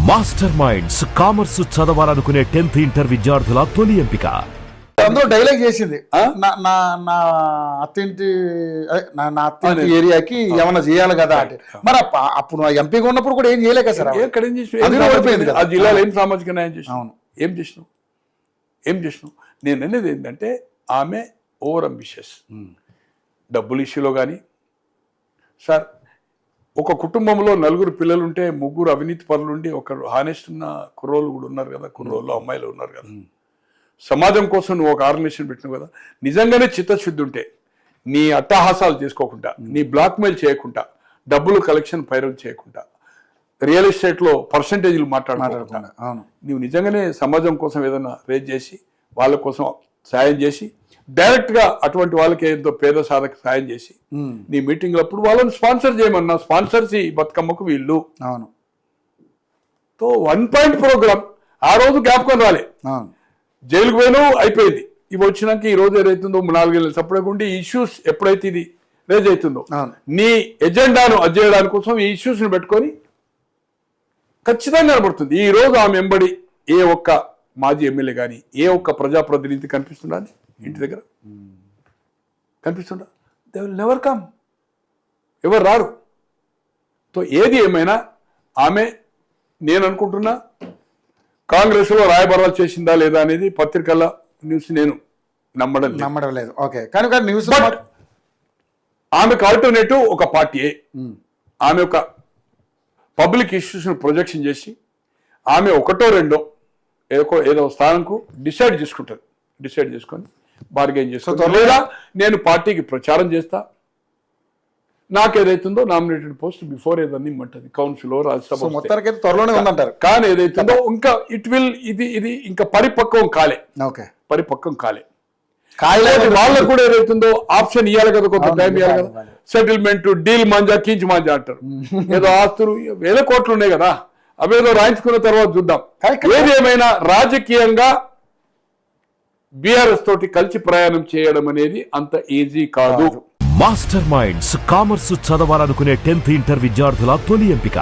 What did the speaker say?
Master minds commerce చదవాలనుకునే 10th inter విద్యార్థుల తొలి ఎంపిక. అందులో డైలాగ్ చేసింది నా అత్తింటి నా అత్తింటి ఏరియాకి ఏమన్నా చేయాలి కదా అంటే, మరి అప్పుడు ఎంపీగా ఉన్నప్పుడు కూడా ఏం చేయలేక సార్. ఎక్కడ ఏం చేసి ఆ జిల్లాలో ఏం సామాజిక న్యాయం చేసినావు? ఏం చేసినావు? నేను అనేది ఏంటంటే ఆమె ఓవర్ అంబిషియస్. డబ్బుల ఇష్యూలో కానీ సార్, ఒక కుటుంబంలో 4 పిల్లలుంటే 3 అవినీతి పరులుండి ఒకరు హానెస్ట్ ఉన్న కుర్రోళ్ళు కూడా ఉన్నారు కదా, కుర్రోళ్ళు అమ్మాయిలు ఉన్నారు కదా. సమాజం కోసం నువ్వు ఒక ఆర్గనైజేషన్ పెట్టినావు కదా. నిజంగానే చిత్తశుద్ధి ఉంటే నీ అట్టహాసాలు చేసుకోకుండా, నీ బ్లాక్మెయిల్ చేయకుండా, డబ్బులు కలెక్షన్ పైరవ్ చేయకుండా, రియల్ ఎస్టేట్లో పర్సంటేజ్లు మాట్లాడకుండా, నువ్వు నిజంగానే సమాజం కోసం ఏదైనా రేజ్ చేసి వాళ్ళ కోసం సాయం చేసి డైరెక్ట్గా అటువంటి వాళ్ళకి ఏదో పేద సాధక సాయం చేసి నీ మీటింగ్ అప్పుడు వాళ్ళని స్పాన్సర్ చేయమన్నా, స్పాన్సర్స్ ఈ బతుకమ్మకు వీళ్ళు తో 1 పాయింట్ ప్రోగ్రామ్ ఆ రోజు జ్ఞాపకం రాలే. జైలుకు పోయినావు, అయిపోయింది. ఇవి వచ్చినాక ఈ రోజు ఏదైతుందో 4 ఏళ్ళు సపరేట్ ఈ ఇష్యూస్ ఎప్పుడైతే ఇది రేజ్ అవుతుందో నీ ఎజెండాను అధ్యయడానికి కోసం ఈ ఇష్యూస్ ని పెట్టుకొని ఖచ్చితంగా కనబడుతుంది. ఈ రోజు ఆమె వెంబడి ఏ ఒక్క మాజీ ఎమ్మెల్యే కానీ, ఏ ఒక్క ప్రజాప్రతినిధి కనిపిస్తుందా ఇంటి దగ్గర? కనిపిస్తుందా? They will never come. ఎవరు రారు. సో ఏది ఏమైనా ఆమె, నేను అనుకుంటున్నా కాంగ్రెస్ లో రాయబారాలు చేసిందా లేదా అనేది పత్రికల న్యూస్ నేను నమ్మడం లేదు. ఓకే, కానీ న్యూస్ ఆమెకు ఆల్టర్నేటివ్ ఒక పార్టీయే. ఆమె ఒక పబ్లిక్ ఇష్యూస్ ప్రొజెక్షన్ చేసి ఆమె 1 or 2 ఏదో స్థానంకు డిసైడ్ చేసుకొని బార్గెన్ చేస్తా, లేదా నేను పార్టీకి ప్రచారం చేస్తా, నాకేదైతుందో నామినేటెడ్ పోస్ట్ బిఫోర్ ఏదన్నీ ఇమ్మంటది కౌన్సిల్ రాజ్యసభ మొత్తానికి త్వరలోనే ఉందంటారు. కానీ ఏదైతుందో ఇంకా ఇది ఇంకా పరిపక్వం కాలే. వాళ్ళకు కూడా ఏదైతుందో ఆప్షన్ ఇవ్వాలి కదా, కొంత టైం ఇవ్వాలి కదా. సెటిల్మెంట్ డీల్ మాంజా కీంచి మాంజా అంటారు. ఏదో ఆస్తులు 1000 కోట్లు ఉన్నాయి కదా, అవేదో రాయించుకున్న తర్వాత చూద్దాం. ఏది ఏమైనా రాజకీయంగా బీఆర్ఎస్ తోటి కలిసి ప్రయాణం చేయడం అనేది అంత ఈజీ కాదు. మాస్టర్ మైండ్స్ కామర్స్ చదవాలనుకునే 10th ఇంటర్ విద్యార్థుల తొలి ఎంపిక.